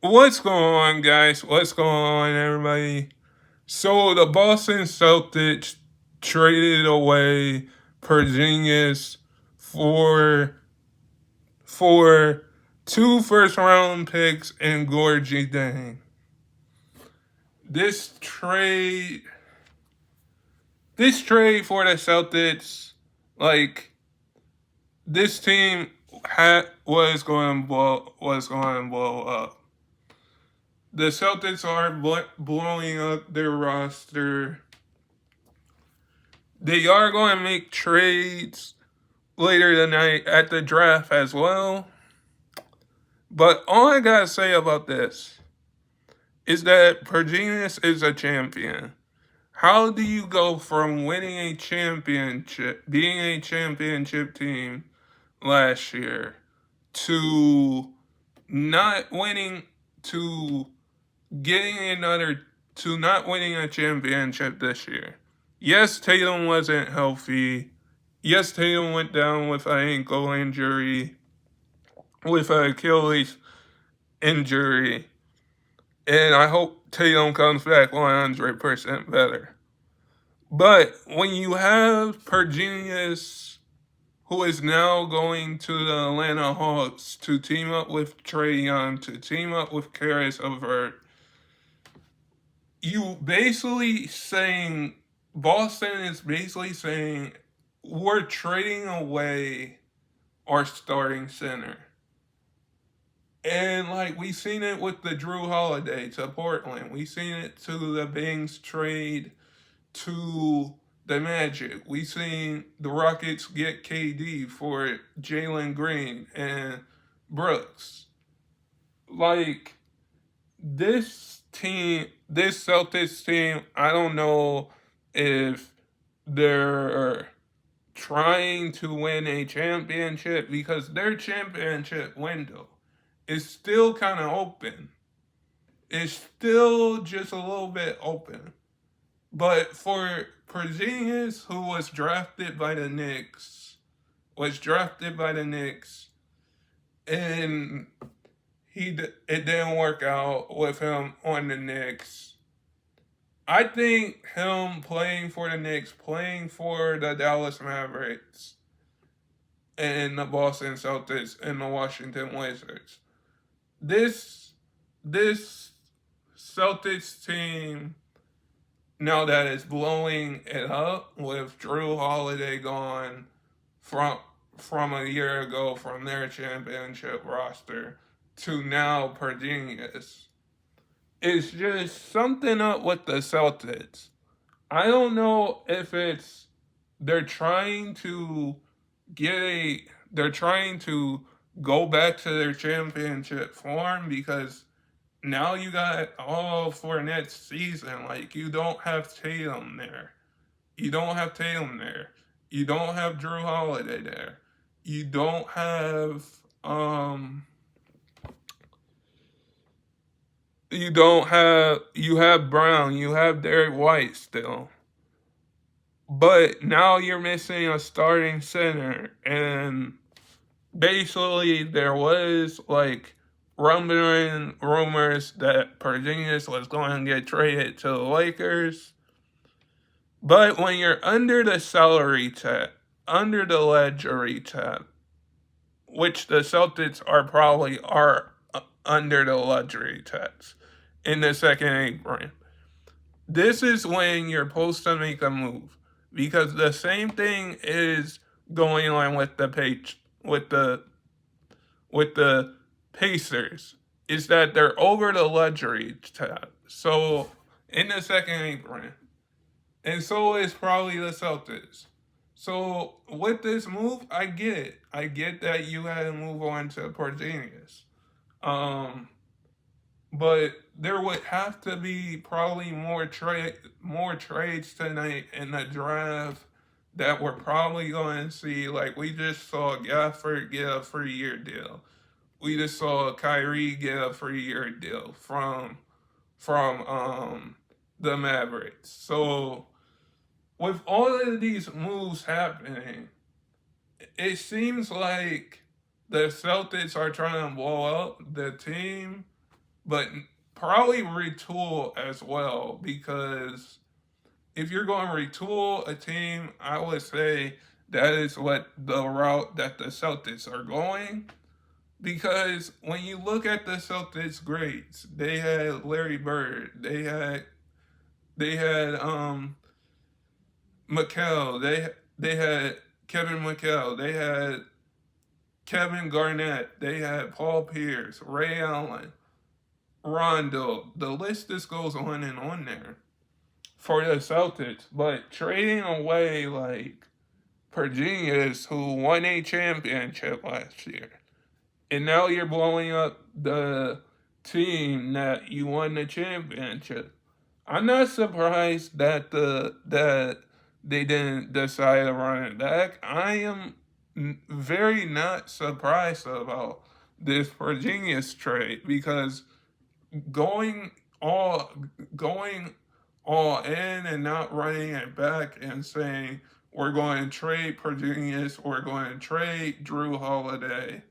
What's going on, guys? What's going on, everybody? So the Boston Celtics traded away porzingis for for two first round picks and Gorgie Dang. This trade, this trade for the Celtics, like this team was going to blow up. The Celtics are blowing up their roster. They are going to make trades later tonight at the draft as well. But all I gotta say about this is that Porzingis is a champion. How do you go from winning a championship, being a championship team last year, to not winning, to getting another, to not winning a championship this year? Yes, Tatum wasn't healthy. Yes, Tatum went down with an ankle injury, with an Achilles injury, and I hope Tatum comes back 100% better. But when you have Porzingis, who is now going to the Atlanta Hawks to team up with Trae Young, to team up with Karis LeVert, you basically saying, Boston is basically saying, we're trading away our starting center. And like we seen it with the Drew Holiday to Portland. We seen it to the Bings trade to the Magic. We seen the Rockets get KD for Jalen Green and Brooks. Like this Celtics team, I don't know if they're trying to win a championship because their championship window is still kind of open. It's still just a little bit open. But for Porzingis, who was drafted by the Knicks, and it didn't work out with him on the Knicks. I think him playing for the Knicks, playing for the Dallas Mavericks, and the Boston Celtics and the Washington Wizards. This Celtics team, now that is blowing it up with Drew Holiday gone from a year ago from their championship roster to now Porzingis. It's just something up with the Celtics. I don't know if it's they're trying to they're trying to go back to their championship form because now you got all for next season. Like you don't have Tatum there. You don't have Tatum there. You don't have Drew Holiday there. You don't have you have Brown, you have Derek White still. But now you're missing a starting center, and basically there was like rumbling rumors that Porzingis was going to get traded to the Lakers. But when you're under the salary cap, under the luxury cap, which the Celtics are under the luxury tax in the second apron, this is when you're supposed to make a move because the same thing is going on with the Pacers is that they're over the luxury tab. So in the second apron, and so is probably the Celtics. So with this move, I get it. I get that you had to move on to Porzingis. Um, but there would have to be probably more trades tonight in the draft that we're probably going to see. Like we just saw Gafford get a 3-year deal. We just saw Kyrie get a 3-year deal from the Mavericks. So with all of these moves happening, it seems like the Celtics are trying to blow up the team but probably retool as well, because if you're going to retool a team, I would say that is what the route that the Celtics are going. Because when you look at the Celtics greats, they had Larry Bird, they had McHale, they had Kevin McHale, they had Kevin Garnett, they had Paul Pierce, Ray Allen, Rondo. The list just goes on and on there for the Celtics. But trading away like Porzingis, who won a championship last year, and now you're blowing up the team that you won the championship. I'm not surprised that that they didn't decide to run it back. I am very not surprised about this Porzingis trade, because going all going all in and not running it back and saying we're going to trade Porzingis, we're going to trade Drew Holiday.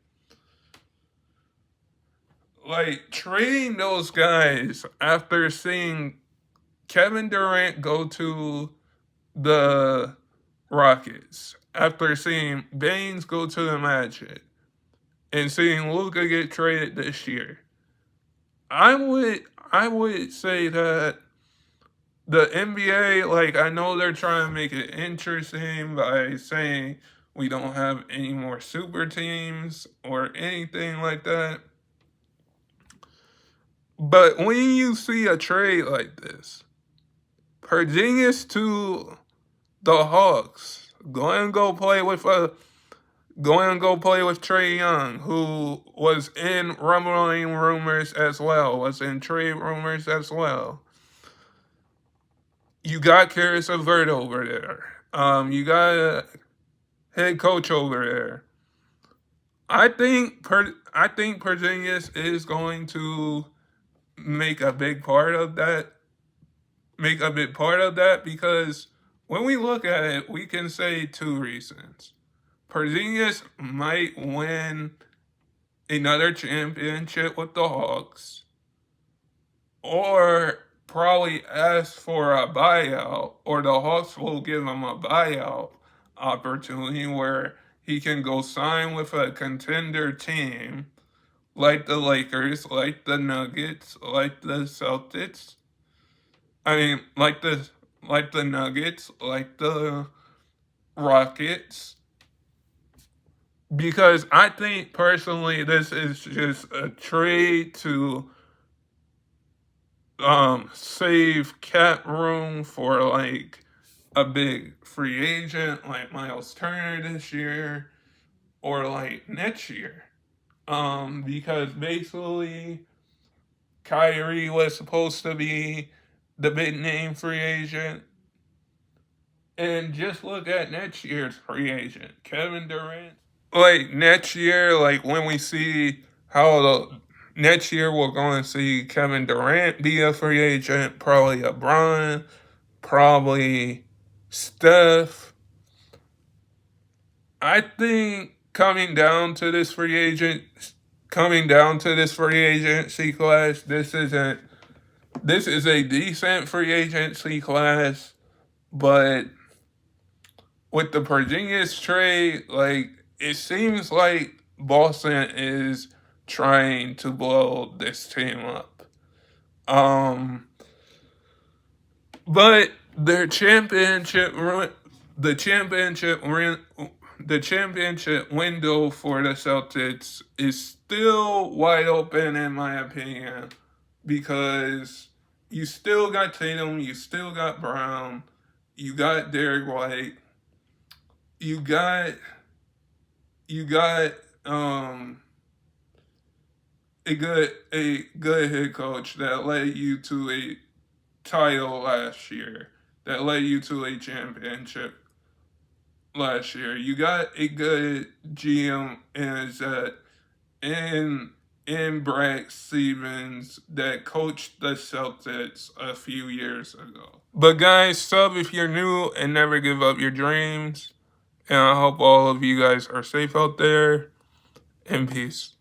Like, trading those guys after seeing Kevin Durant go to the Rockets, after seeing Baines go to the Magic, and seeing Luka get traded this year, I would say that the NBA, like, I know they're trying to make it interesting by saying we don't have any more super teams or anything like that. But when you see a trade like this, Porzingis to the Hawks, go and go play with Trae Young, who was in rumbling rumors as well, was in trade rumors as well. You got Karis LeVert over there. You got a head coach over there. I think Porzingis is going to make a big part of that. Make a big part of that, because when we look at it, we can say two reasons. Porzingis might win another championship with the Hawks, or probably ask for a buyout, or the Hawks will give him a buyout opportunity where he can go sign with a contender team like the Lakers, like the Nuggets, like the Celtics. I mean, like the Nuggets, like the Rockets. Because I think personally this is just a trade to save cap room for like a big free agent like Miles Turner this year, or like next year. Because basically Kyrie was supposed to be the big name free agent. And just look at next year's free agent, Kevin Durant. Like next year, like when we see how the next year we're going to see Kevin Durant be a free agent, probably LeBron, probably Steph. I think coming down to this free agency class, this is a decent free agency class, but with the Porzingis trade, like, it seems like Boston is trying to blow this team up. Um, but their the the championship window for the Celtics is still wide open in my opinion, because you still got Tatum, you still got Brown, you got Derek White, you got you got a good head coach that led you to a title last year, that led you to a championship last year. You got a good GM in Brad Stevens that coached the Celtics a few years ago. But guys, sub if you're new and never give up your dreams. And I hope all of you guys are safe out there. And peace.